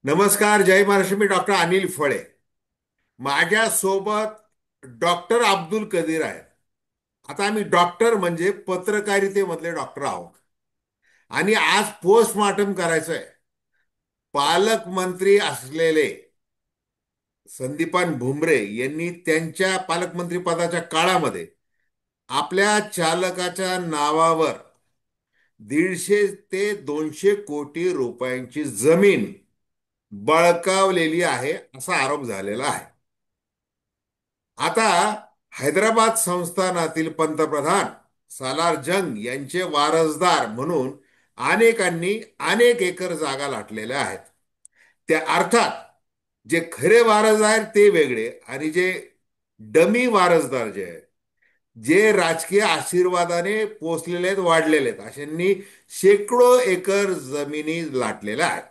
नमस्कार, जय महाराष्ट्र. मी डॉक्टर अनिल फळे. माझ्यासोबत डॉक्टर अब्दुल कदीर आहेत. आता आम्ही डॉक्टर म्हणजे पत्रकारितेमधले डॉक्टर आहोत. आणि आज पोस्टमॉर्टम करायचं आहे. पालकमंत्री असलेले संदीपान भुमरे यांनी त्यांच्या पालकमंत्री पदाच्या काळामध्ये आपल्या चालकाच्या नावावर 150 ते 200 कोटी रुपयांची जमीन बळकावलेली आहे, असा आरोप झालेला आहे. आता हैदराबाद संस्थानातील पंतप्रधान सालार जंग यांचे वारसदार म्हणून अनेकांनी अनेक एकर जागा लाटलेल्या आहेत. त्या अर्थात जे खरे वारसदार ते वेगळे आणि जे डमी वारसदार जे आहेत, जे राजकीय आशीर्वादाने पोचलेले आहेत, वाढलेले आहेत, अशांनी शेकडो एकर जमिनी लाटलेल्या आहेत.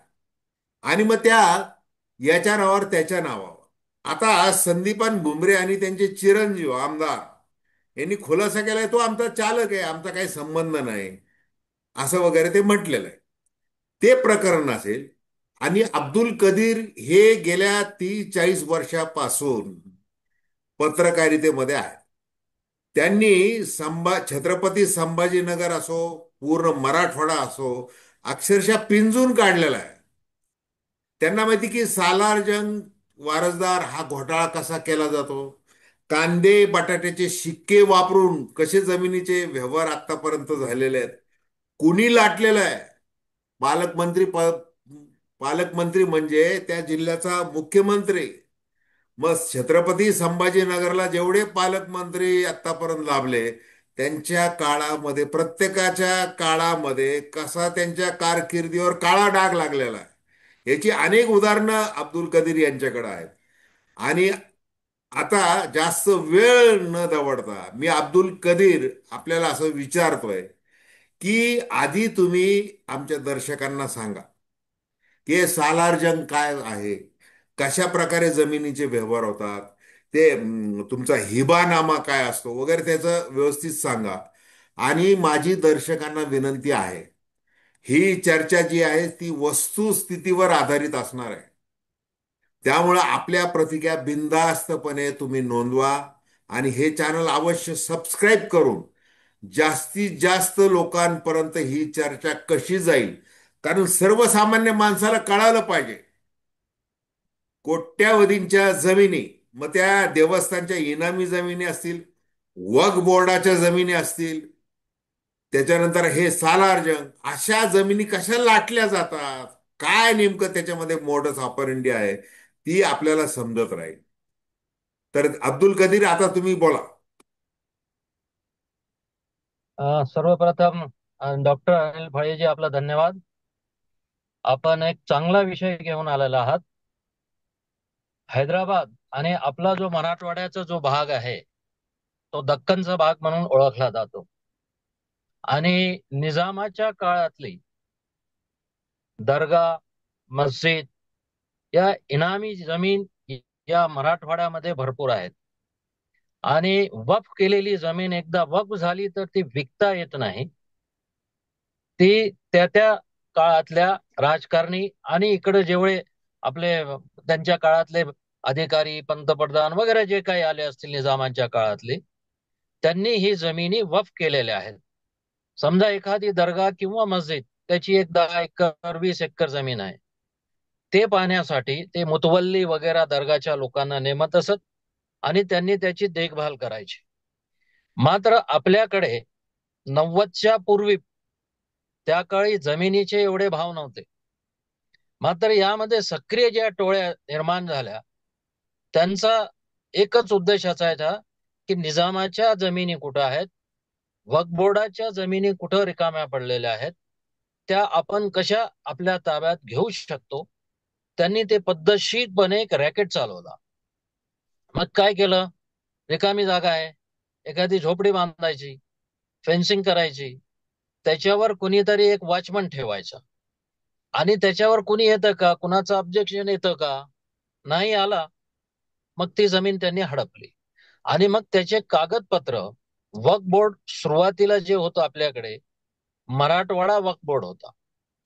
आणि मग त्या याच्या नावावर त्याच्या नावावर आता संदीपान भुमरे आणि त्यांचे चिरंजीव आमदार यांनी खुलासा केलाय, तो आमचा चालक आहे, आमचा काही संबंध नाही, असं वगैरे ते म्हटलेलं आहे. ते प्रकरण असेल. आणि अब्दुल कदीर हे गेल्या 30-40 वर्षापासून पत्रकारितेमध्ये आहे. त्यांनी छत्रपती संभाजीनगर असो, पूर्ण मराठवाडा असो, अक्षरशः पिंजून काढलेला आहे. त्यांना माहिती की सालार जंग वारसदार हा घोटाळा कसा केला जातो. कांदे बटाट्याचे शिक्के वापरून कसे जमिनीचे व्यवहार आतापर्यंत झालेले आहेत, कुणी लाटलेलं आहे. पालकमंत्री पालकमंत्री म्हणजे त्या जिल्ह्याचा मुख्यमंत्री. मग छत्रपती संभाजीनगरला जेवढे पालकमंत्री आतापर्यंत लाभले, त्यांच्या काळामध्ये प्रत्येकाच्या काळामध्ये कसा त्यांच्या कारकिर्दीवर काळा डाग लागलेला आहे, याची अनेक उदाहरणं अब्दुल कदीर यांच्याकडे आहेत. आणि आता जास्त वेळ न दवडता मी अब्दुल कदीर आपल्याला असं विचारतोय की आधी तुम्ही आमच्या दर्शकांना सांगा की हे सालार जंग काय आहे, कशा प्रकारे जमिनीचे व्यवहार होतात, ते तुमचा हिबानामा काय असतो वगैरे त्याचं व्यवस्थित सांगा. आणि माझी दर्शकांना विनंती आहे, ही चर्चा जी आहे ती वस्तुस्थितीवर आधारित असणार आहे. त्यामुळे आपल्या प्रतिक्रिया बिनधास्तपणे तुम्ही नोंदवा. आणि हे चॅनल अवश्य सबस्क्राईब करून जास्तीत जास्त लोकांपर्यंत ही चर्चा कशी जाईल, कारण सर्वसामान्य माणसाला कळालं पाहिजे. कोट्यावधींच्या जमिनी, मग त्या देवस्थानच्या इनामी जमिनी असतील, वक्फ बोर्डाच्या जमिनी असतील, त्याच्यानंतर हे सालारजंग, अशा जमिनी कशा लाटल्या जातात, काय नेमकं त्याच्यामध्ये मोडस ऑपरेंडी आहे, ती आपल्याला समजत राहील. तर अब्दुल कदीर, आता तुम्ही बोला. सर्वप्रथम डॉक्टर अनिल फळेजी आपला धन्यवाद. आपण एक चांगला विषय घेऊन आलेला आहात. हैदराबाद आणि आपला जो मराठवाड्याचा जो भाग आहे तो दक्कनचा भाग म्हणून ओळखला जातो. आणि निजामाच्या काळातली दर्गा, मस्जिद या इनामी जमीन या मराठवाड्यामध्ये भरपूर आहेत. आणि वक्फ केलेली जमीन एकदा वक्फ झाली तर ती विकता येत नाही. ती त्या त्या काळातल्या राजकारणी आणि इकडे जेवढे आपले त्यांच्या काळातले अधिकारी, पंतप्रधान वगैरे जे काही आले असतील निजामाच्या काळातले, त्यांनी ही जमिनी वक्फ केलेल्या आहेत. समजा एखादी दर्गा किंवा मस्जिद, त्याची एक 10 एकर 20 एकर जमीन आहे. ते पाहण्यासाठी ते मुतवल्ली वगैरे दर्गाच्या लोकांना नेमत असत आणि त्यांनी त्याची देखभाल करायची. मात्र आपल्याकडे 90च्या पूर्वी त्या काळी जमिनीचे एवढे भाव नव्हते. मात्र यामध्ये सक्रिय ज्या टोळ्या निर्माण झाल्या, त्यांचा एकच उद्देश असायचा की निजामाच्या जमिनी कुठं आहेत, वक्फ बोर्डाच्या जमिनी कुठं रिकाम्या पडलेल्या आहेत, त्या आपण कशा आपल्या ताब्यात घेऊ शकतो. त्यांनी ते पद्धतशीरपणे एक रॅकेट चालवला. मग काय केलं, रिकामी जागा आहे, एखादी झोपडी बांधायची, फेन्सिंग करायची, त्याच्यावर कुणीतरी एक वॉचमन ठेवायचा. आणि त्याच्यावर कुणी येतं का, कुणाचं ऑब्जेक्शन येतं का, नाही आला, मग ती जमीन त्यांनी हडपली. आणि मग त्याचे कागदपत्र, वक्फ बोर्ड सुरुवातीला जे होतं आपल्याकडे, मराठवाडा वक्फ बोर्ड होता.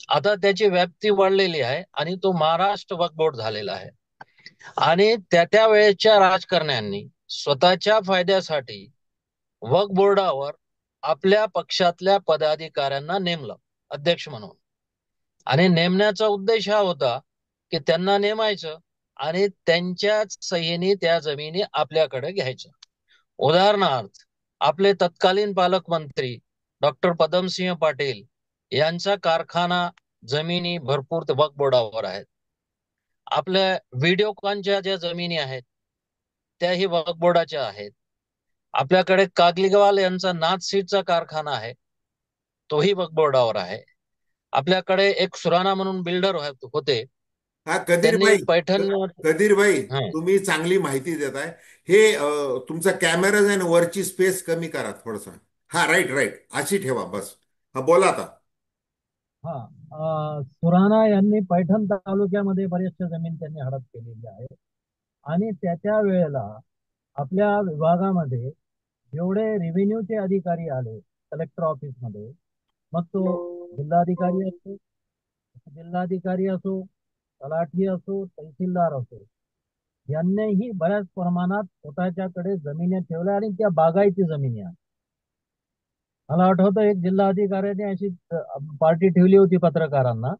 आता त्याची व्याप्ती वाढलेली आहे आणि तो महाराष्ट्र वक्फ बोर्ड झालेला आहे. आणि त्या वेळेच्या राजकारण्यांनी स्वतःच्या फायद्यासाठी वक्फ बोर्डावर आपल्या पक्षातल्या पदाधिकाऱ्यांना नेमलं अध्यक्ष म्हणून. आणि नेमण्याचा उद्देश हा होता की त्यांना नेमायचं आणि त्यांच्याच सहीने त्या जमिनी आपल्याकडे घ्यायच्या. उदाहरणार्थ, आपले तत्कालीन पालकमंत्री डॉक्टर पदमसिंह पाटील यांचा कारखाना जमिनी भरपूर वक्फ बोर्डावर आहेत. आपल्या व्हिडिओकॉनच्या ज्या जमिनी आहेत त्याही वक्फ बोर्डाच्या आहेत. आपल्याकडे कागलीवाल यांचा नाथ सीडचा कारखाना आहे, तोही वक्फ बोर्डावर आहे. आपल्याकडे एक सुराणा म्हणून बिल्डर होते, हा त्यांनी कदीरभाई, पैठण. कदीरभाई, हा तुम्ही चांगली माहिती देत आहे. हे तुमचा कॅमेरा आहे ना, वरची स्पेस कमी करा थोडस. हा, राईट राईट, अशी ठेवा बस. हा, बोला आता. हा सुराणा यांनी पैठण तालुक्यामध्ये बरेचशा जमीन त्यांनी हडप केलेली आहे. आणि त्या वेळेला आपल्या विभागामध्ये जेवढे रेव्हेन्यूचे अधिकारी आले कलेक्टर ऑफिसमध्ये, मग तो जिल्हाधिकारी असो, तलाठी असो, तहसीलदार असो, यांनीही बऱ्याच प्रमाणात स्वतःच्याकडे जमिनी ठेवल्या आणि त्या बागायती जमिनी आहेत. मला आठवतं एक जिल्हाधिकाऱ्याने अशी पार्टी ठेवली होती पत्रकारांना.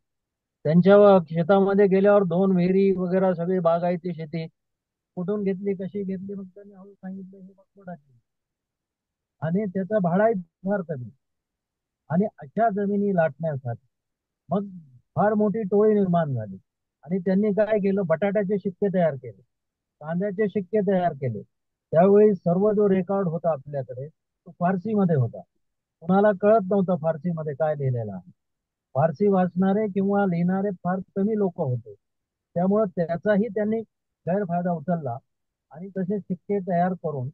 त्यांच्या शेतामध्ये गेल्यावर दोन विहिरी वगैरे सगळी बागायती शेती कुठून घेतली, कशी घेतली, मग त्यांनी हळू सांगितलं ही बघ, आणि त्याचा भाडाही फार कमी. आणि अशा जमिनी लाटण्यासाठी मग फार मोठी टोळी निर्माण झाली. आणि त्यांनी काय केलं, बटाट्याचे शिक्के तयार केले, कांद्याचे शिक्के तयार केले. त्यावेळी सर्व जो रेकॉर्ड होता आपल्याकडे तो फारसीमध्ये होता. कुणाला कळत नव्हतं फारसीमध्ये काय लिहिलेलं आहे. फारसी वाचणारे किंवा लिहिणारे फार कमी लोक होते. त्यामुळे त्याचाही त्यांनी गैरफायदा उचलला आणि तसे शिक्के तयार करून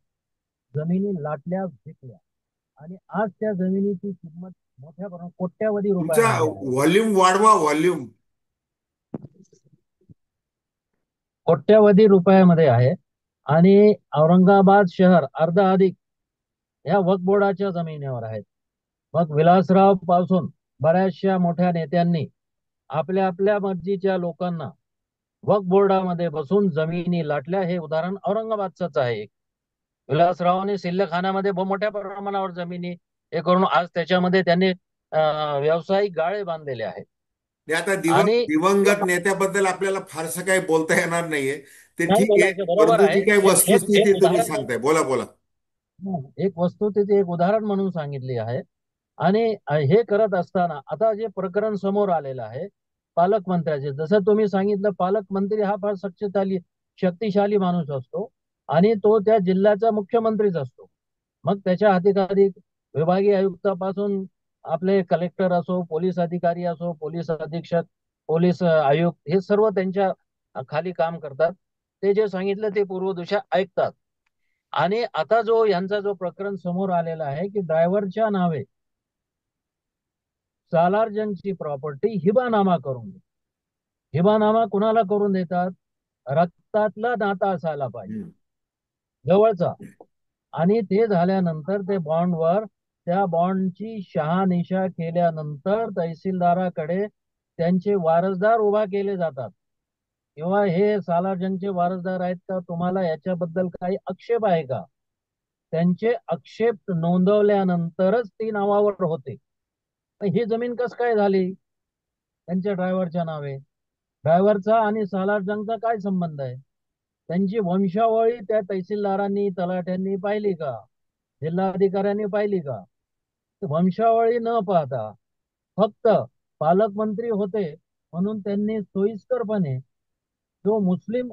जमिनी लाटल्या, विकल्या. आणि आज त्या जमिनीची किंमत मोठ्या प्रमाणात कोट्यावधी तुमचा रुपयामध्ये आहे. व्हॉल्यूम वाढवा, व्हॉल्यूम. कोट्यावधी रुपयामध्ये आहे. आणि औरंगाबाद शहर अर्धा अधिक ह्या वक्फ बोर्डाच्या जमिनीवर आहेत. मग विलासराव पासून बऱ्याचशा मोठ्या नेत्यांनी आपल्या आपल्या मर्जीच्या लोकांना वक्फ बोर्डामध्ये बसून जमिनी लाटल्या. हे उदाहरण औरंगाबादचंच आहे. विलासरावांनी सिल्लखानामध्ये मोठ्या प्रमाणावर जमिनी हे करून आज त्याच्यामध्ये त्यांनी व्यावसायिक गाळे बांधलेले आहेत. ते आता आणि दिवंगत नेत्याबद्दल आपल्याला फारसं काही बोलता येणार नाहीये. ते नाही ठीक आहे, बोलायचं, बरोबर परंतु आहे. जी काही एक एक वस्तुस्थिती एक तुम्ही उदाहरण सांगताय, बोला बोला. एक वस्तुस्थिती एक उदाहरण म्हणून सांगितली आहे. आणि हे करत असताना आता जे प्रकरण समोर आलेलं आहे पालकमंत्र्याचे, जसं तुम्ही सांगितलं, पालकमंत्री हा फार शक्तिशाली माणूस असतो आणि तो त्या जिल्ह्याचा मुख्यमंत्रीच असतो. मग त्याच्या अधिकाधिक विभागीय आयुक्तापासून आपले कलेक्टर असो, पोलीस अधिकारी असो, पोलीस अधीक्षक, पोलीस आयुक्त, हे सर्व त्यांच्या खाली काम करतात. ते जे सांगितलं ते पूर्वदिशा ऐकतात. आणि आता जो यांचा जो प्रकरण समोर आलेला आहे की ड्रायव्हरच्या नावे सालार्जनची प्रॉपर्टी हिबानामा करून दे. हिबानामा कुणाला करून देतात? रक्तातला नाता असायला पाहिजे, हम्म. जवळचा. आणि ते झाल्यानंतर ते बॉन्डवर त्या बॉन्डची शहानिशा केल्यानंतर तहसीलदाराकडे त्यांचे वारसदार उभा केले जातात. किंवा हे सालार्जनचे वारसदार आहेत का, तुम्हाला याच्याबद्दल काही आक्षेप आहे का? त्यांचे आक्षेप नोंदवल्यानंतरच ती नावावर होते. ही जमीन कस काय झाली त्यांच्या ड्रायव्हरच्या नावे? ड्रायव्हरचा आणि सालारजंगचा काय संबंध आहे? त्यांची वंशावळी त्या तहसीलदारांनी, तलाठ्यांनी पाहिली का? जिल्हाधिकाऱ्यांनी पाहिली का? वंशावळी न पाहता फक्त पालकमंत्री होते म्हणून त्यांनी सोयीस्करपणे जो मुस्लिम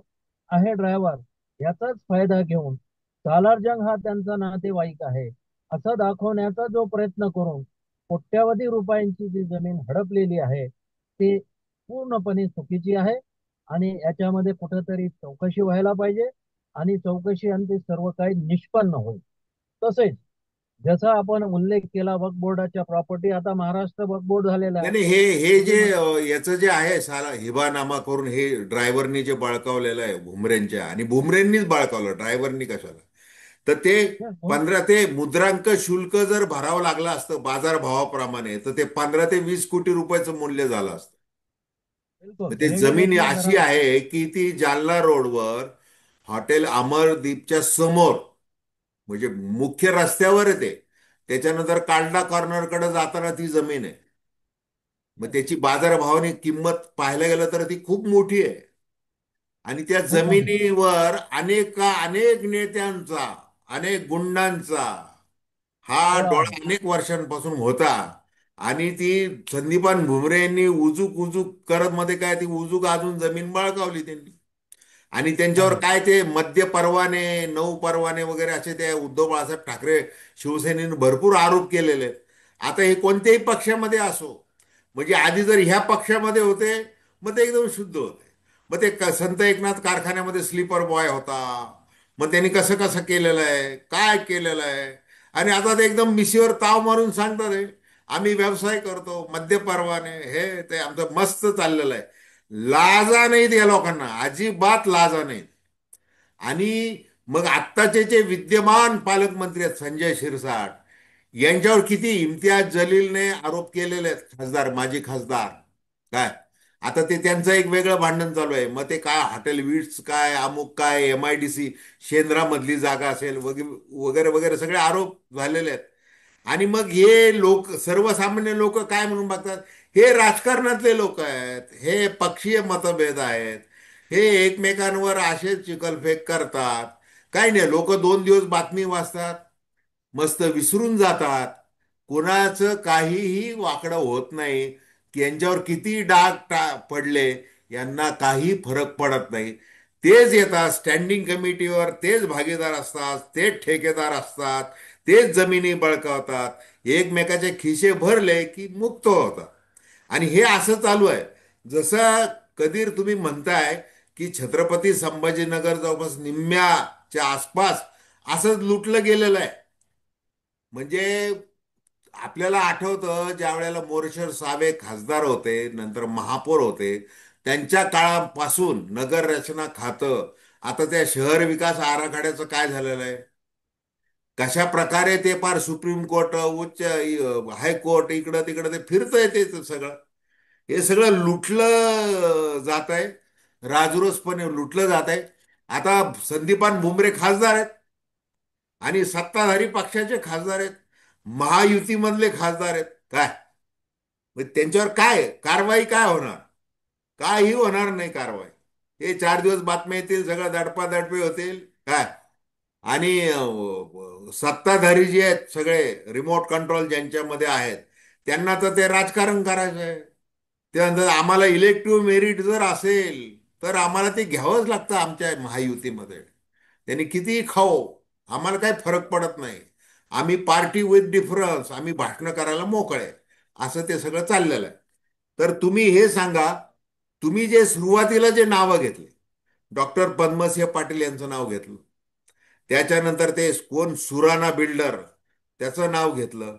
आहे ड्रायव्हर याचाच फायदा घेऊन सालारजंग हा त्यांचा नातेवाईक आहे असं दाखवण्याचा जो प्रयत्न करून कोट्यावधी रुपयांची जी जमीन हडपलेली आहे ती पूर्णपणे चुकीची आहे. आणि याच्यामध्ये कुठेतरी चौकशी व्हायला पाहिजे आणि चौकशी अंती सर्व काही निष्पन्न होईल. तसेच जसा आपण उल्लेख केला वक्फ बोर्डाच्या प्रॉपर्टी, आता महाराष्ट्र वक्फ बोर्ड झालेला नाही आहे. नाही, हे जे तुम्ही याचं जे आहे साला हिबानामा करून हे ड्रायव्हरनी जे बळकावलेलं आहे भुमरेंच्या, आणि भुमरेंनीच बळकावलं, ड्रायव्हरनी कशाला. तर ते हो. 15 ते मुद्रांक शुल्क जर भरावं लागलं असतं बाजारभावाप्रमाणे, तर ते 15 ते 20 कोटी रुपयाचं मूल्य झालं असतं. बिलकुल, मग ते रेडी जमीन रेटला अशी जरा. आहे की ती जालना रोडवर हॉटेल अमरदीपच्या समोर, म्हणजे मुख्य रस्त्यावर आहे ते. त्याच्यानंतर कांडला कॉर्नरकडे जाताना ती जमीन आहे. मग Yes, त्याची बाजारभावाने किंमत पाहायला गेलं तर ती खूप मोठी आहे. आणि त्या खूप मोठी. जमिनीवर अनेक नेत्यांचा, अनेक गुंडांचा हा डोळा आहे. डोळा अनेक वर्षांपासून होता. आणि ती संदीपान भुमरे यांनी उजूक उजूक करत मध्ये काय ती उजूक अजून जमीन बळकावली त्यांनी. आणि त्यांच्यावर आहे. काय ते मद्य परवाने, 9 परवाने वगैरे असे ते उद्धव बाळासाहेब ठाकरे शिवसेनेने भरपूर आरोप केलेले आहेत. आता हे कोणत्याही पक्षामध्ये असो, म्हणजे आधी जर ह्या पक्षामध्ये होते मग ते एकदम शुद्ध होते. मग ते संत एकनाथ कारखान्यामध्ये स्लीपर बॉय होता. मग त्यांनी कसं कसं केलेलं आहे, काय केलेलं आहे. आणि आता ते एकदम मिशीवर ताव मारून सांगतात आहे, आम्ही व्यवसाय करतो, मद्य परवाने, हे ते आमचं मस्त चाललेलं आहे. लाजा नाहीत या लोकांना, अजिबात लाजा नाहीत. आणि मग आत्ताचे जे विद्यमान पालकमंत्री आहेत संजय शिरसाट, यांच्यावर किती इम्तियाज जलीलने आरोप केलेले आहेत, खासदार, माजी खासदार. काय आता ते त्यांचं एक वेगळं भांडण चालू आहे. मग ते काय हॉटेल विट्स काय, अमुक काय, MIDC शेंद्रामधली जागा असेल वगैरे वगैरे वगैरे सगळे आरोप झालेले आहेत. आणि मग हे लोक, सर्वसामान्य लोक काय म्हणून बघतात, हे राजकारणातले लोक आहेत, हे पक्षीय मतभेद आहेत, हे एकमेकांवर असे चिखलफेक करतात. काही नाही, लोक 2 दिवस बातमी वाचतात, मस्त विसरून जातात. कुणाचं काहीही वाकडं होत नाही. यांच्यावर किती डाग पडले, यांना काही फरक पडत नाही. तेच येतात स्टँडिंग कमिटीवर, तेच भागीदार असतात, तेच ठेकेदार असतात, तेच जमिनी बळकावतात, एकमेकाचे खिसे भरले की मुक्त होतात. आणि हे असं चालू आहे. जसं कधीर तुम्ही म्हणताय की छत्रपती संभाजीनगर जवळपास निम्म्याच्या आसपास असंच लुटलं गेलेलं आहे. म्हणजे आपल्याला आठवतं ज्या वेळेला मोरेश्वर सावे खासदार होते, नंतर महापौर होते, त्यांच्या काळापासून नगर रचना खातं, आता त्या शहर विकास आराखड्याचं काय झालेलं आहे, कशा प्रकारे ते फार सुप्रीम कोर्ट, उच्च हायकोर्ट, इकडं तिकडं ते फिरतंय ते सगळं. हे सगळं लुटलं जात आहे, राजरोसपणे लुटलं जात आहे. आता संदीपान भुमरे खासदार आहेत आणि सत्ताधारी पक्षाचे खासदार आहेत, महायुतीमधले खासदार आहेत. काय मग त्यांच्यावर काय कारवाई काय होणार? काही होणार नाही कारवाई. हे 4 दिवस बातम्या येतील, सगळं दडपादडपे होतील. काय आणि सत्ताधारी जे आहेत सगळे, रिमोट कंट्रोल ज्यांच्यामध्ये आहेत, त्यांना तर ते राजकारण करायचं आहे. त्यानंतर आम्हाला इलेक्टिव्ह मेरिट जर असेल तर आम्हाला ते घ्यावंच लागतं आमच्या महायुतीमध्ये. त्यांनी कितीही खाओ, आम्हाला काही फरक पडत नाही. आम्ही पार्टी विथ डिफरन्स, आम्ही भाषणं करायला मोकळे, असं ते सगळं चाललेलं आहे. तर तुम्ही हे सांगा, तुम्ही जे सुरुवातीला जे नावं घेतले, डॉक्टर पद्मसिंह पाटील यांचं नाव घेतलं, त्याच्यानंतर ते कोण सुराणा बिल्डर त्याचं नाव घेतलं,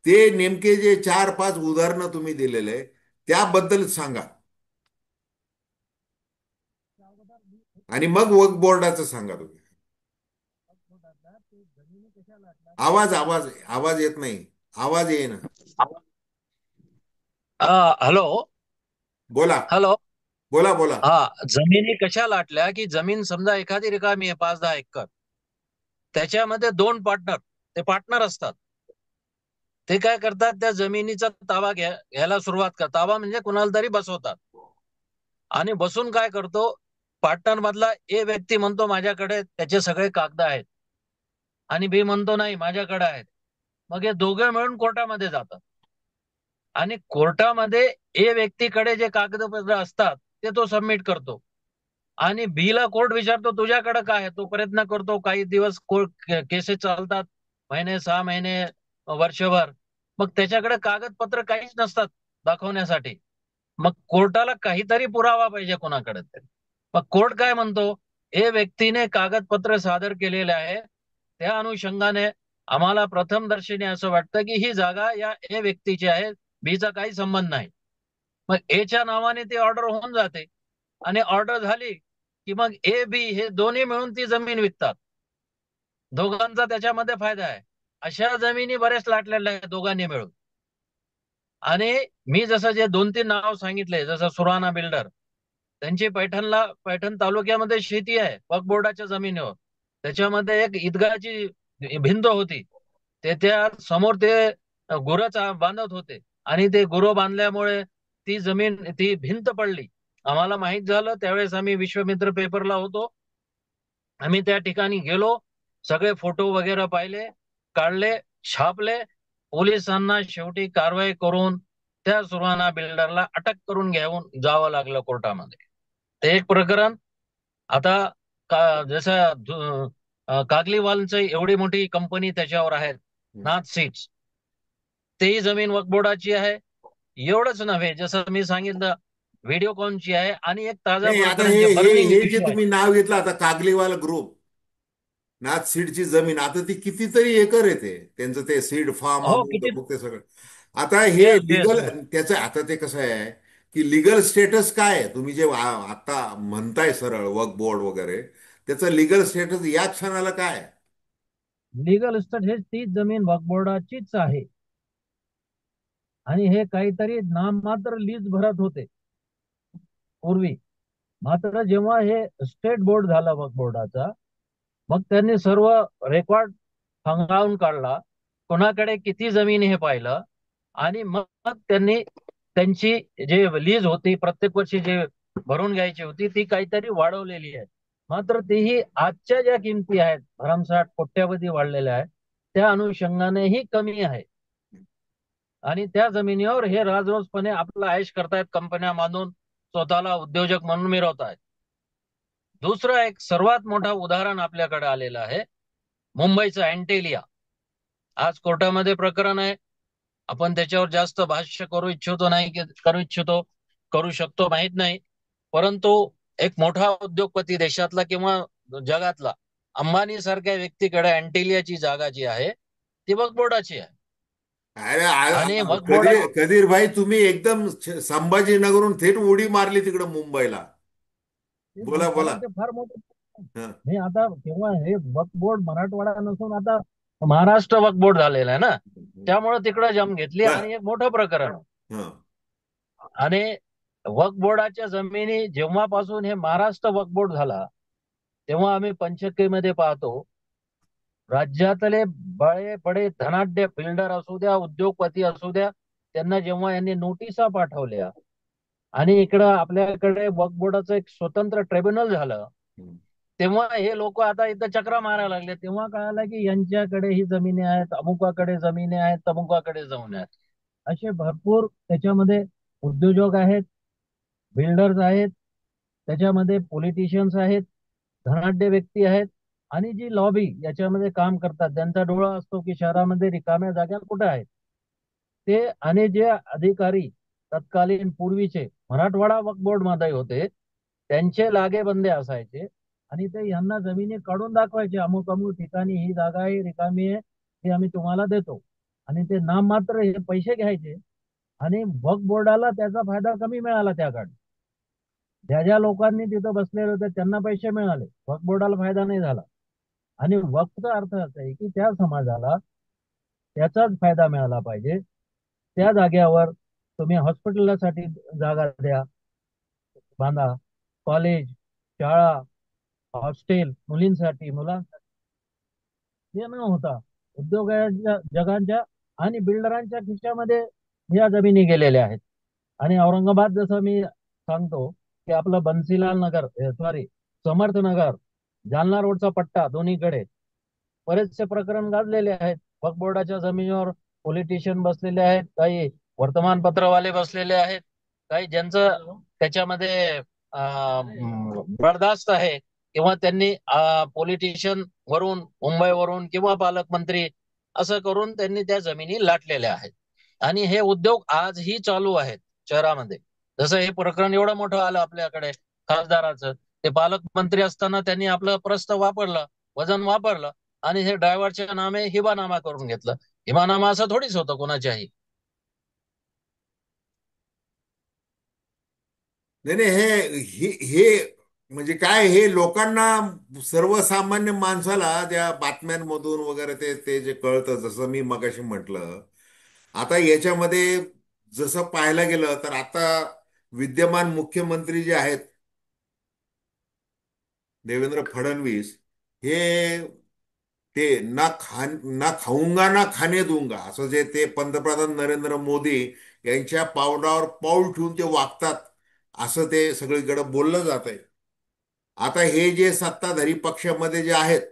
ते नेमके जे 4-5 उदाहरणं तुम्ही दिलेले त्याबद्दल सांगा. आणि मग वक्फ बोर्डाचं सांगा तुम्ही. आवाज आवाज आवाज येत नाही. आवाज येईना. हॅलो. बोला. हॅलो. बोला बोला. हा. जमिनी कशा लाटल्या की जमीन समजा एखादी रिकामी आहे 5-10 एकर, त्याच्यामध्ये दोन पार्टनर, ते पार्टनर असतात. ते काय करतात, त्या जमिनीचा ताबा घ्यायला सुरुवात करतात. ताबा म्हणजे कुणाला तरी बसवतात. आणि बसून काय करतो, पार्टनर मधला ए व्यक्ती म्हणतो माझ्याकडे त्याचे सगळे कागद आहेत, आणि बी म्हणतो नाही माझ्याकडे आहेत. मग हे दोघे मिळून कोर्टामध्ये जातात. आणि कोर्टामध्ये ए व्यक्तीकडे जे कागदपत्र असतात ते तो सबमिट करतो. आणि बी ला कोर्ट विचारतो तुझ्याकडे काय आहे. तो प्रयत्न करतो, काही दिवस कोर्ट केसेस चालतात, महिने, 6 महिने, वर्षभर. मग त्याच्याकडे कागदपत्र काहीच नसतात दाखवण्यासाठी. मग कोर्टाला काहीतरी पुरावा पाहिजे कोणाकडे तरी. मग कोर्ट काय म्हणतो, हे व्यक्तीने कागदपत्र सादर केलेले आहे, त्या अनुषंगाने आम्हाला प्रथमदर्शनी असं वाटतं की ही जागा या ए व्यक्तीची आहे, बीचा काही संबंध नाही. मग एच्या नावाने ती ऑर्डर होऊन जाते. आणि ऑर्डर झाली की मग ए बी हे दोन्ही मिळून ती जमीन विकतात. दोघांचा त्याच्यामध्ये फायदा आहे. अशा जमिनी बरेच लाटलेल्या आहेत दोघांनी मिळून. आणि मी जसं जे 2-3 नाव सांगितले, जसं सुराणा बिल्डर, त्यांची पैठण तालुक्यामध्ये शेती आहे वक्फ बोर्डाच्या जमिनीवर. त्याच्यामध्ये एक ईदगाहची भिंत होती. ते त्या समोर ते गुरं बांधत होते, आणि ते गुरं बांधल्यामुळे ती भिंत पडली. आम्हाला माहित झालं त्यावेळेस, आम्ही विश्वमित्र पेपरला होतो. आम्ही त्या ठिकाणी गेलो, सगळे फोटो वगैरे पाहिले, काढले, छापले. पोलिसांना शेवटी कारवाई करून त्या सुराणा बिल्डरला अटक करून घेऊन जावं लागलं कोर्टामध्ये. ते एक प्रकरण. आता जसं कागलीवालचं एवढी मोठी कंपनी त्याच्यावर आहे, नाथ सीड्स, तेही जमीन वक्फ बोर्डाची आहे. एवढंच नव्हे, जसं मी सांगितलं, व्हिडिओकॉनची आहे. आणि एक ताजा नाही, आता प्रकरण हे जे हे बर्निंग हे जे इश्यू आहे. तुम्ही नाव घेतलं, आता कागलीवाल ग्रुप, नाथ सीडची जमीन, आता ती कितीतरी एकर येते त्यांचं, ते सीड फार्म हो, अमूक किती. तमूक ते सगळं. आता हे येस, येस, लिगल, येस. त्याचं आता ते कसं आहे की लिगल स्टेटस काय आहे, तुम्ही जे आता म्हणताय सरळ वक्फ बोर्ड वगैरे, त्याचं लिगल स्टेटस या क्षणाला काय आहे? लिगल इस्टेट हे तीच जमीन वक्फ बोर्डाचीच आहे. आणि हे काहीतरी नाममात्र लीज भरत होते पूर्वी. मात्र जेव्हा हे स्टेट बोर्ड झाला वक्फ बोर्डाचा, मग त्यांनी सर्व रेकॉर्ड हंगावून काढला, कोणाकडे किती जमीन हे पाहिलं. आणि मग त्यांनी त्यांची जे लीज होती प्रत्येक वर्षी जे भरून घ्यायची होती, ती काहीतरी वाढवलेली आहे. मात्र तीही आजच्या ज्या किमती आहेत, भरमसाठ कोट्यावधी वाढलेल्या आहेत, त्या अनुषंगानेही कमी आहे. आणि त्या जमिनीवर हे राजरोसपणे आपला ऐश करतायत, कंपन्या बांधून स्वतःला उद्योजक म्हणून मिरवतायत. दुसरं एक सर्वात मोठं उदाहरण आपल्याकडे आलेलं आहे, मुंबईचं अँटेलिया. आज कोर्टामध्ये प्रकरण आहे. आपण त्याच्यावर जास्त भाष्य करू इच्छितो नाही, की करू इच्छितो, करू शकतो माहित नाही. परंतु एक मोठा उद्योगपती देशातला किंवा जगातला, अंबानी सारख्या व्यक्तीकडे अँटेलियाची जागा जी आहे ती वक्फ बोर्डाची आहे. अरे आणि वक्फ बोर्ड, कधीर कधीर भाई, तुम्ही एकदम संभाजीनगरहून थेट उडी मारली तिकडे मुंबईला. बोला बोला. कारण ते फार मोठे. हं, हे आता तेव्हा हे वक्फ बोर्ड मराठवाडा नसून आता महाराष्ट्र वक्फ बोर्ड झालेला आहे ना, त्यामुळे तिकडे जम घेतली बर. आणि एक मोठं प्रकरण. हं. आणि वक्फ बोर्डाच्या जमिनी जेव्हापासून हे महाराष्ट्र वक्फ बोर्ड झाला, तेव्हा आम्ही पंचक्कीमध्ये पाहतो, राज्यातले बडे बडे धनाढ्य बिल्डर असू द्या, उद्योगपती असू द्या, त्यांना जेव्हा यांनी नोटिसा पाठवल्या, आणि इकडं आपल्याकडे वक्फ बोर्डाचं एक स्वतंत्र ट्रिब्युनल झालं, तेव्हा हे लोक आता इथं चक्रा मारायला लागले. तेव्हा कळालं की यांच्याकडे ही जमिनी आहेत, अमुकाकडे जमिनी आहेत, तमुकाकडे जमिनी आहेत. असे भरपूर त्याच्यामध्ये उद्योजक आहेत, बिल्डर्स आहेत, त्याच्यामध्ये पॉलिटिशियन्स आहेत, धनाढ्य व्यक्ती आहेत. आणि जी लॉबी याच्यामध्ये काम करतात, त्यांचा डोळा असतो की शहरामध्ये रिकाम्या जागा कुठे आहेत. ते आणि जे अधिकारी तत्कालीन पूर्वीचे मराठवाडा वक्फ बोर्ड मध्ये होते, त्यांचे लागेबंदे असायचे. आणि ते यांना जमिनी काढून दाखवायचे, अमुक अमुक ठिकाणी ही जागा आहे, रिकामी आहे, ती आम्ही तुम्हाला देतो. आणि ते नाममात्र हे पैसे घ्यायचे. आणि वक्फ बोर्डाला त्याचा फायदा कमी मिळाला त्या काळी. ज्या ज्या लोकांनी तिथं बसलेले होते त्यांना पैसे मिळाले, वक्फ बोर्डाला फायदा नाही झाला. आणि वक्फचा अर्थ असा आहे की त्या समाजाला त्याचाच फायदा मिळाला पाहिजे. त्या जागेवर तुम्ही हॉस्पिटलसाठी जागा द्या, बांधा, कॉलेज, शाळा, हॉस्टेल मुलींसाठी, मुलांसाठी. हे न होता उद्योगाच्या जगांच्या आणि बिल्डरांच्या खिशामध्ये या जमिनी गेलेल्या आहेत. आणि औरंगाबाद जसं मी सांगतो की आपलं बन्सीलाल नगर, सॉरी, समर्थ नगर, जालना रोडचा पट्टा दोन्हीकडे बरेचसे प्रकरण गाजलेले आहेत. वक्फ बोर्डाच्या जमिनीवर पॉलिटिशियन बसलेले आहेत, काही वर्तमानपत्रवाले बसलेले आहेत, काही ज्यांचं त्याच्यामध्ये बरदास्त आहे, किंवा त्यांनी पॉलिटिशियन वरून, मुंबईवरून किंवा पालकमंत्री, असं करून त्यांनी त्या जमिनी लाटलेल्या आहेत. आणि हे उद्योग आजही चालू आहेत शहरामध्ये. जसं हे प्रकरण एवढं मोठं आलं आपल्याकडे खासदाराचं, ते पालकमंत्री असताना त्यांनी आपलं प्रस्थ वापरलं, वजन वापरलं, आणि हे ड्रायव्हरच्या नामे हिबानामा करून घेतलं. हिबानामा असं थोडीच होतं कोणाच्याही. नाही नाही, हे म्हणजे काय हे लोकांना, सर्वसामान्य माणसाला त्या बातम्यांमधून वगैरे ते ते जे कळतं, जसं मी मगाशी म्हटलं, आता याच्यामध्ये जसं पाहायला गेलं तर आता विद्यमान मुख्यमंत्री जे आहेत देवेंद्र फडणवीस, हे ते ना खाऊंगा ना खाणे दूंगा, असं जे ते पंतप्रधान नरेंद्र मोदी यांच्या पावलावर पाऊल ठेवून ते वागतात, असं ते सगळीकडे बोललं जात आहे. आता हे जे सत्ताधारी पक्षामध्ये जे आहेत,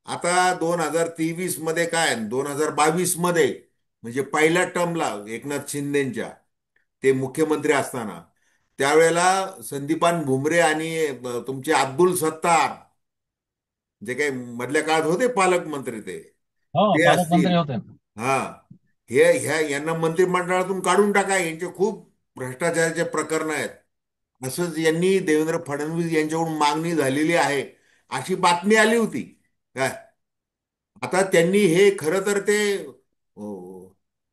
आता 2023 मध्ये काय 2022 मध्ये, म्हणजे पहिल्या टर्मला एकनाथ शिंदेच्या ते मुख्यमंत्री असताना, त्यावेळेला संदीपान भुमरे आणि तुमचे अब्दुल सत्तार, जे काही मधल्या काळात होते पालकमंत्री, ते हो, ते पालकमंत्री असतील. होते ना. हा, यांना मंत्रिमंडळातून काढून टाका, यांचे खूप भ्रष्टाचाराचे प्रकरण आहेत, असंच यांनी देवेंद्र फडणवीस यांच्याकडून मागणी झालेली आहे, अशी बातमी आली होती काय. आता त्यांनी हे खरं तर ते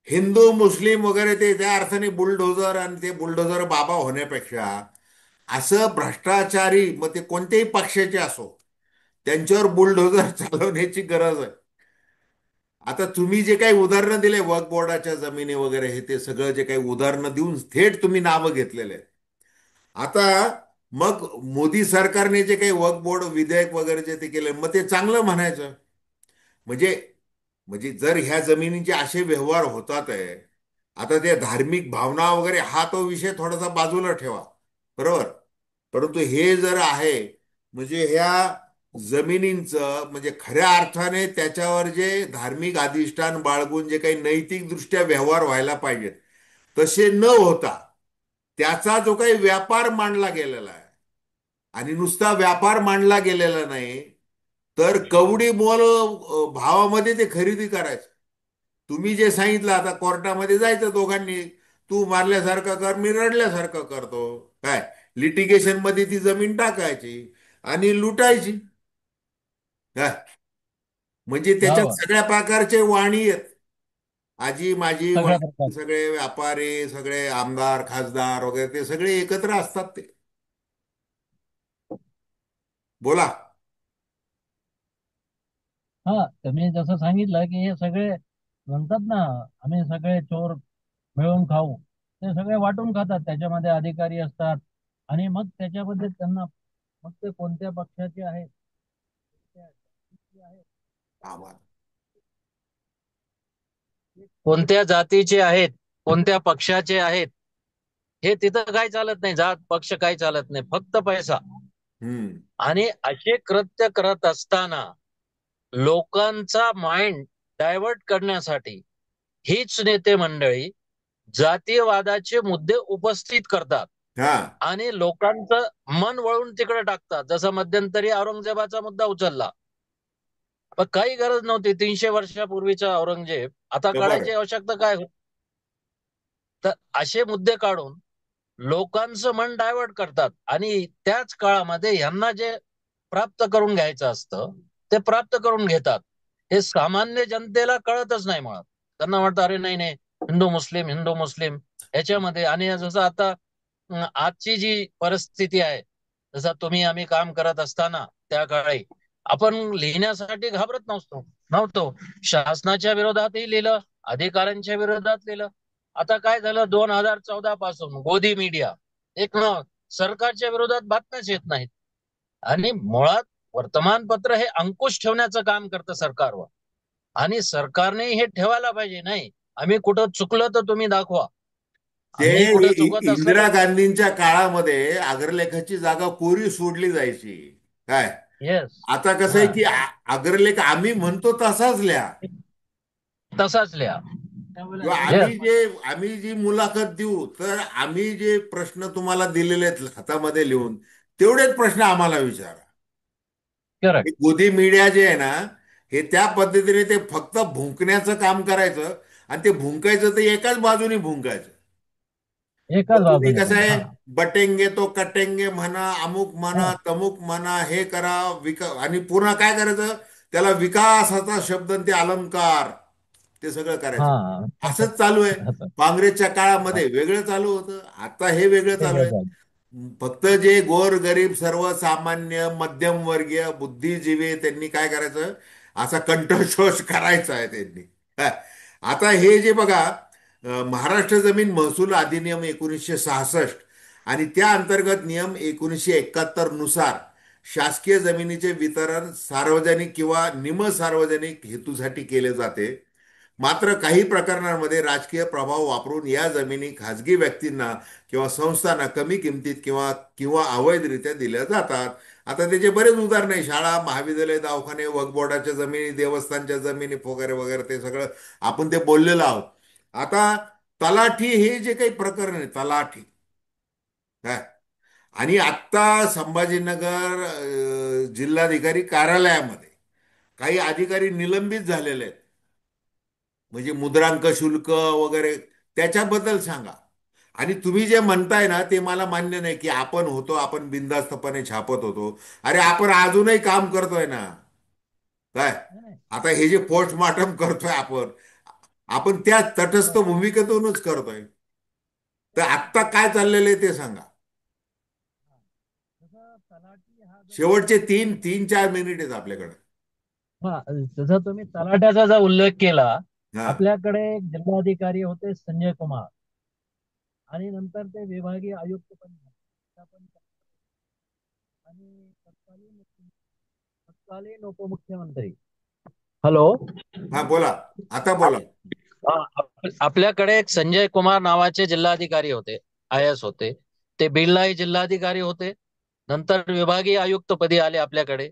हिंदू मुस्लिम वगैरे ते त्या अर्थाने बुलडोझर आणि ते बुलडोझर बाबा होण्यापेक्षा, असं भ्रष्टाचारी, मग ते कोणत्याही पक्षाचे असो, त्यांच्यावर बुलडोझर चालवण्याची गरज आहे. आता तुम्ही जे काही उदाहरणं दिले वक्फ बोर्डाच्या जमिनी वगैरे, हे ते सगळं जे काही उदाहरणं देऊन थेट तुम्ही नावं घेतलेले आहेत. आता मग मोदी सरकारने जे काही वक्फ बोर्ड विधेयक वगैरे जे ते केले, मग ते चांगलं म्हणायचं. म्हणजे म्हणजे जर ह्या जमिनीचे असे व्यवहार होतात आहे, आता ते धार्मिक भावना वगैरे हा तो विषय थोडासा बाजूला ठेवा, बरोबर. परंतु हे जर आहे, म्हणजे ह्या जमिनींचं म्हणजे खऱ्या अर्थाने त्याच्यावर जे धार्मिक अधिष्ठान बाळगून जे काही नैतिकदृष्ट्या व्यवहार व्हायला पाहिजेत, तसे न होता त्याचा जो काही व्यापार मांडला गेलेला आहे, आणि नुसता व्यापार मांडला गेलेला नाही, तर कवडी मोल भावामध्ये ते खरेदी करायचं. तुम्ही जे सांगितलं, आता कोर्टामध्ये जायचं दोघांनी, तू मारल्यासारखं कर, मी रडल्यासारखं करतो, काय लिटिगेशन मध्ये ती जमीन टाकायची आणि लुटायची, काय. म्हणजे त्याच्यात हो, सगळ्या प्रकारचे वाणी आहेत, आजी माझी सगळ्या वाणी, प्रकारचे. सगळे व्यापारी, सगळे आमदार खासदार वगैरे ते सगळे एकत्र असतात ते. बोला. हा, तुम्ही जसं सांगितलं की हे सगळे म्हणतात ना, आम्ही सगळे चोर मिळून खाऊ, ते सगळे वाटून खातात, त्याच्यामध्ये अधिकारी असतात. आणि मग त्याच्यामध्ये त्यांना, मग ते कोणत्या पक्षाचे आहेत, कोणत्या जातीचे आहेत, आभार. कोणत्या जातीचे आहेत, कोणत्या पक्षाचे आहेत, हे तिथं काय चालत नाही, जात पक्ष काय चालत नाही, फक्त पैसा. हम्म. आणि असे कृत्य करत असताना लोकांचा माइंड डायव्हर्ट करण्यासाठी हीच नेते मंडळी जातीयवादाचे मुद्दे उपस्थित करतात हा. आणि लोकांचं मन वळून तिकडे टाकतात. जसं मध्यंतरी औरंगजेबाचा मुद्दा उचलला, पण काही गरज नव्हती, 300 वर्षापूर्वीचा औरंगजेब आता बरोबर काढायची आहे. आवश्यकता काय होती? तर असे मुद्दे काढून लोकांचं मन डायव्हर्ट करतात आणि त्याच काळामध्ये यांना जे प्राप्त करून घ्यायचं असतं ते प्राप्त करून घेतात. हे सामान्य जनतेला कळतच नाही मुळात. त्यांना वाटतं अरे नाही नाही, हिंदू मुस्लिम हिंदू मुस्लिम ह्याच्यामध्ये. आणि जसं आता आजची जी परिस्थिती आहे, जसं तुम्ही आम्ही काम करत असताना त्या काळी आपण लिहिण्यासाठी घाबरत नव्हतो. शासनाच्या विरोधातही लिहिलं, अधिकाऱ्यांच्या विरोधात लिहिलं. आता काय झालं, 2014 पासून गोदी मीडिया एक सरकारच्या विरोधात बातम्याच येत नाहीत. आणि मुळात वर्तमानपत्र हे अंकुश ठेवण्याचं काम करतं सरकारवर. आणि सरकारने हे ठेवायला पाहिजे, नाही आम्ही कुठं चुकलं तर तुम्ही दाखवा, ते आम्ही कुठं चुकत असलं तर. इंदिरा गांधींच्या काळामध्ये अग्रलेखाची जागा कोरी सोडली जायची, काय. येस. आता कसं हा, आहे की अग्रलेख आम्ही म्हणतो तसाच लिहा, तसाच लिहा. किंवा येस. आम्ही जी मुलाखत देऊ, तर आम्ही जे प्रश्न तुम्हाला दिलेले आहेत हातामध्ये लिहून, तेवढेच प्रश्न आम्हाला विचारा. हे करेक्ट. गोदी मीडिया जे आहे ना, हे त्या पद्धतीने ते फक्त भुंकण्याचं काम करायचं, आणि ते भुंकायचं ते एकाच बाजूने भुंकायचं. मग एकाच तुम्ही बाजूने कसं पण, आहे, हा. बटेंगे तो कटेंगे म्हणा, अमुक हा, म्हणा, तमुक म्हणा, हे करा आणि पुन्हा काय करायचं, त्याला विकासाचा शब्द आणि ते अलंकार, ते सगळं हा. करायचं. तसं असंच चालू आहे. तसं. काँग्रेसच्या हा, काळामध्ये वेगळं चालू होतं, आता हे वेगळं चालू वेगळं आहे. झालं. फक्त जे गोरगरीब सर्वसामान्य मध्यमवर्गीय बुद्धिजीवी त्यांनी काय करायचं, असा कंठशोष करायचा आहे त्यांनी. हा. आता हे जे बघा, महाराष्ट्र जमीन महसूल अधिनियम 1966 आणि त्या अंतर्गत नियम 1971 नुसार शासकीय जमिनीचे वितरण सार्वजनिक किंवा निमसार्वजनिक हेतूसाठी केले जाते. मात्र काही प्रकरणांमध्ये राजकीय प्रभाव वापरून या जमिनी खाजगी व्यक्तींना किंवा संस्थांना कमी किमतीत किंवा किंवा अवैधरित्या दिल्या जातात. आता त्याचे बरेच उदाहरण आहे. शाळा, महाविद्यालय, दवाखाने, वक्फ बोर्डाच्या जमिनी, देवस्थानच्या जमिनी वगैरे वगैरे, ते सगळं आपण ते बोललेलो आहोत. आता तलाठी हे जे काही प्रकरण आहे, तलाठी काय, आणि आत्ता संभाजीनगर जिल्हाधिकारी कार्यालयामध्ये काही अधिकारी निलंबित झालेले आहेत. म्हणजे मुद्रांक शुल्क वगैरे त्याच्याबद्दल सांगा. आणि तुम्ही जे म्हणताय ना, ते मला मान्य नाही की आपण होतो, आपण बिनधास्तपणे छापत होतो. अरे आपण अजूनही काम करतोय ना. काय, नाही, नाही. आता हे जे पोस्टमॉर्टम करतोय आपण, आपण त्या तटस्थ बरं. भूमिकेतूनच करतोय. तर तसं आत्ता काय चाललेलं आहे ते सांगा. हा. तसं तलाठी हा जो शेवटचे प्रकार तीन आहे, तीन चार मिनिट आहेत आपल्याकडे. हा, जसं तुम्ही तलाट्याचा जो उल्लेख केला, हा. आपल्याकडे एक जिल्हाधिकारी होते संजय कुमार, आणि नंतर ते विभागीय आयुक्त पण झाले. त्या पण, आणि तत्कालीन उपमुख्यमंत्री. हॅलो. हा बोला, आता बोला. आपल्याकडे एक संजय कुमार नावाचे जिल्हाधिकारी होते, आय एस होते. ते बीडलाही जिल्हाधिकारी होते, नंतर विभागीय आयुक्तपदी आले आपल्याकडे.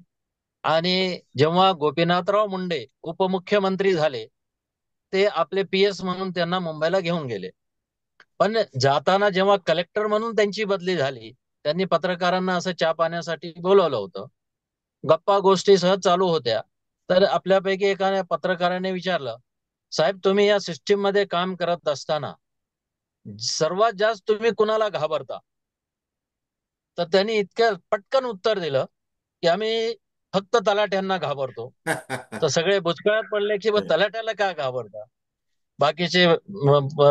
आणि जेव्हा गोपीनाथराव मुंडे उपमुख्यमंत्री झाले, ते आपले पीएस म्हणून त्यांना मुंबईला घेऊन गेले. पण जाताना जेव्हा कलेक्टर म्हणून त्यांची बदली झाली, त्यांनी पत्रकारांना असं चहा पाण्यासाठी बोलवलं होतं. गप्पा गोष्टी सहज चालू होत्या. तर आपल्यापैकी एका पत्रकाराने विचारलं, साहेब तुम्ही या सिस्टीम मध्ये काम करत असताना सर्वात जास्त तुम्ही कुणाला घाबरता? तर त्यांनी इतक्या पटकन उत्तर दिलं की आम्ही फक्त तलाठ्यांना घाबरतो. तर सगळे बुचकळ्यात पडले की मग तलाट्याला का घाबरता? बाकीचे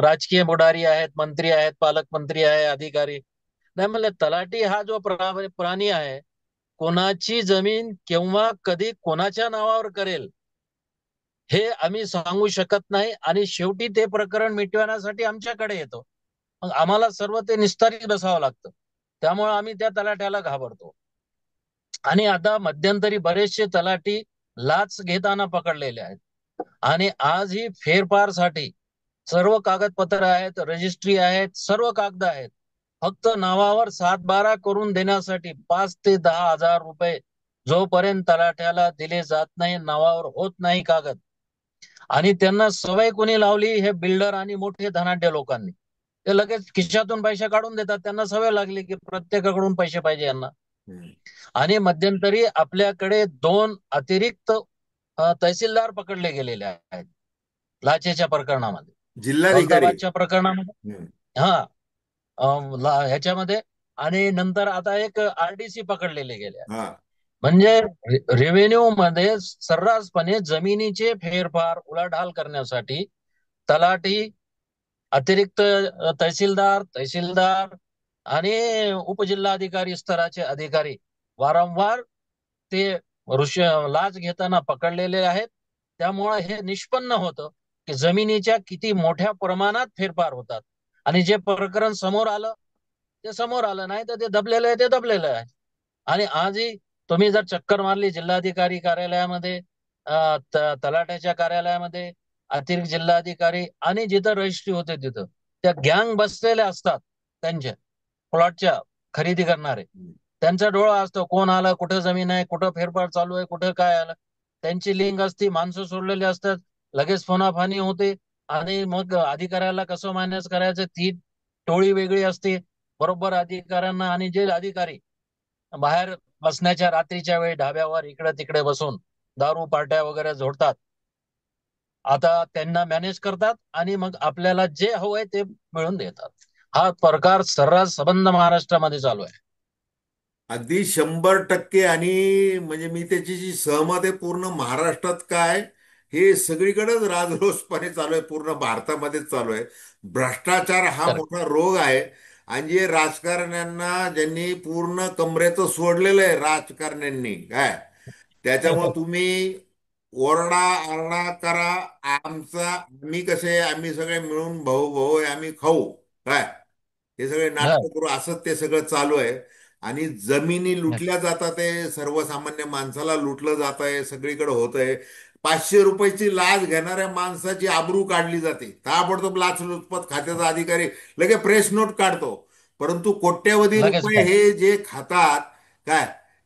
राजकीय पुढारी आहेत, मंत्री आहेत, पालकमंत्री आहे, अधिकारी. नाही म्हणलं, तलाठी हा जो प्राणी आहे, कोणाची जमीन केव्हा कधी कोणाच्या नावावर करेल हे आम्ही सांगू शकत नाही, आणि शेवटी ते प्रकरण मिटवण्यासाठी आमच्याकडे येतो. मग आम्हाला सर्व ते निस्तारीत बसावं लागतं. त्यामुळे आम्ही त्या तलाट्याला घाबरतो. आणि आता मध्यंतरी बरेचसे तलाठी लाच घेताना पकडलेले आहेत. आणि आजही फेरफारसाठी सर्व कागदपत्र आहेत, रजिस्ट्री आहेत, सर्व कागद आहेत. फक्त नावावर 7-12 करून देण्यासाठी 5 ते 10 हजार रुपये जोपर्यंत तलाठ्याला दिले जात नाही, नावावर होत नाही कागद. आणि त्यांना सवय कोणी लावली? हे बिल्डर आणि मोठे धनाढ्य लोकांनी. ते लगेच खिशातून पैसे काढून देतात. त्यांना सवय लागली की प्रत्येकाकडून पैसे पाहिजे यांना. हम्म. आणि मध्यंतरी आपल्याकडे 2 अतिरिक्त तहसीलदार पकडले गेलेले आहेत लाचेच्या प्रकरणामध्ये. जिल्हाधिकारी. दौलताबादच्या प्रकरणामध्ये, हम्म. हा, ह्याच्यामध्ये. आणि नंतर आता एक आरडीसी पकडलेले गेले आहे. हा. म्हणजे रेव्हेन्यू मध्ये सर्रासपणे जमिनीचे फेरफार, उलाढाल करण्यासाठी तलाठी, अतिरिक्त तहसीलदार, आणि उपजिल्हाधिकारी स्तराचे अधिकारी वारंवार ते लाच घेताना पकडलेले आहेत. त्यामुळे हे निष्पन्न होतं की जमिनीच्या किती मोठ्या प्रमाणात फेरफार होतात. आणि जे प्रकरण समोर आलं ते समोर आलं, नाही तर ते दबलेलं आहे ते दबलेलं आहे. आणि आजही तुम्ही जर चक्कर मारली जिल्हाधिकारी कार्यालयामध्ये, तलाट्याच्या कार्यालयामध्ये, अतिरिक्त जिल्हाधिकारी, आणि जिथं रजिस्ट्री होते तिथं त्या गँग बसलेल्या असतात, त्यांच्या प्लॉटच्या खरेदी करणारे. त्यांचा डोळा असतो कोण आलं, कुठं जमीन आहे, कुठं फेरफार चालू आहे, कुठं काय आलं. त्यांची लिंक असती, माणसं सोडलेली असतात, लगेच फोनाफानी होते. आणि मग अधिकाऱ्याला कसं मॅनेज करायचं, ती टोळी वेगळी असते. बरोबर अधिकाऱ्यांना, आणि जे अधिकारी बाहेर बसण्याच्या रात्रीच्या वेळी ढाब्यावर इकडे तिकडे बसून दारू पार्ट्या वगैरे झोडतात, आता त्यांना मॅनेज करतात आणि मग आपल्याला जे हवंय ते मिळून देतात. हा प्रकार सर्रास संबंध महाराष्ट्रामध्ये चालू आहे. अगदी 100% आणि म्हणजे मी त्याच्याशी सहमत आहे. पूर्ण महाराष्ट्रात काय, हे सगळीकडेच राजरोसपणे चालू आहे, पूर्ण भारतामध्येच चालू आहे. भ्रष्टाचार हा तर मोठा रोग आहे. आणि जे राजकारण्यांना ज्यांनी पूर्ण कमरेचं सोडलेलं आहे राजकारण्यांनी काय, त्याच्यामुळे तुम्ही ओरडा आरडा करा. आम्ही कसे, आम्ही सगळे मिळून भाऊ भाऊ आहे, आम्ही खाऊ काय, हे सगळे नाटक करू, असंच ते सगळं चालू आहे. आणि जमिनी लुटल्या जातात आहे, सर्वसामान्य माणसाला लुटलं जात आहे, सगळीकडे होत आहे. 500 रुपयाची लाच घेणाऱ्या माणसाची आबरू काढली जाते, ताबडतोब लाचलुचपत खात्याचा अधिकारी लगे प्रेस नोट काढतो. परंतु कोट्यवधी लगेच रुपये काढ. हे जे खातात काय,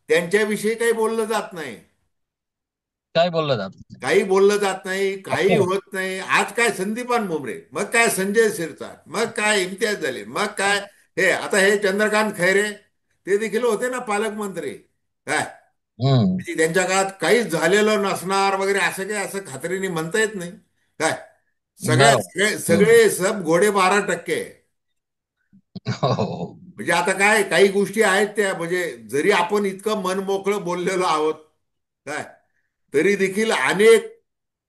त्यांच्याविषयी काही बोललं जात नाही. काय बोललं जात. काही बोललं जात नाही, काही होत नाही. आज काय संदीपान भुमरे, मग काय संजय शिरसाट, मग काय इम्तियाज झाले, मग काय हे आता हे चंद्रकांत खैरे, ते देखील होते ना पालकमंत्री काय. हम्म. म्हणजे त्यांच्या काळात काहीच झालेलं नसणार वगैरे असं काय, असं खात्रीने म्हणता येत नाही काय. सगळ्या बरोबर. सगळे हम्म. सगळे सब घोडे 12%. हो, हो, हो. म्हणजे आता काय, काही गोष्टी आहेत त्या, म्हणजे जरी आपण इतकं मनमोकळं बोललेलो आहोत काय, तरी देखील अनेक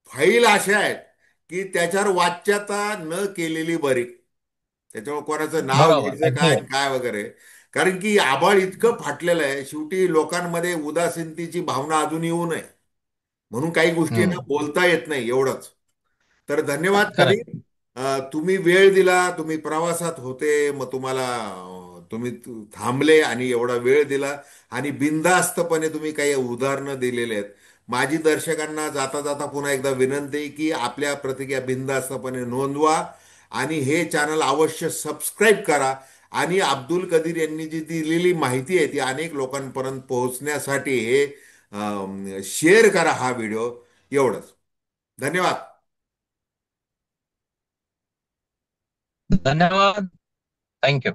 फाईल अशा आहेत की त्याच्यावर वाच्यता न केलेली बरी. त्याच्यावर कोणाचं नाव बरोबर, घ्यायचं अगदी काय आणि बरोबर. काय वगैरे. कारण की आभाळ इतकं फाटलेलं आहे, शेवटी लोकांमध्ये उदासीनतेची भावना अजून येऊ नये म्हणून काही गोष्टींना हम्म. बोलता येत नाही एवढंच. तर धन्यवाद खरंय. कबीर. तुम्ही वेळ दिला, तुम्ही प्रवासात होते, मग तुम्हाला तुम्ही थांबले आणि एवढा वेळ दिला आणि बिनधास्तपणे तुम्ही काही उदाहरणं दिलेले आहेत. माझी दर्शकांना जाता जाता पुन्हा एकदा विनंती आहे की आपल्या प्रतिक्रिया बिनधास्तपणे नोंदवा आणि हे चॅनल अवश्य सबस्क्राईब करा. आणि अब्दुल कदीर यांनी जी दिलेली माहिती आहे ती अनेक लोकांपर्यंत पोहोचण्यासाठी हे शेअर करा हा व्हिडिओ. एवढंच. धन्यवाद. धन्यवाद. थँक्यू.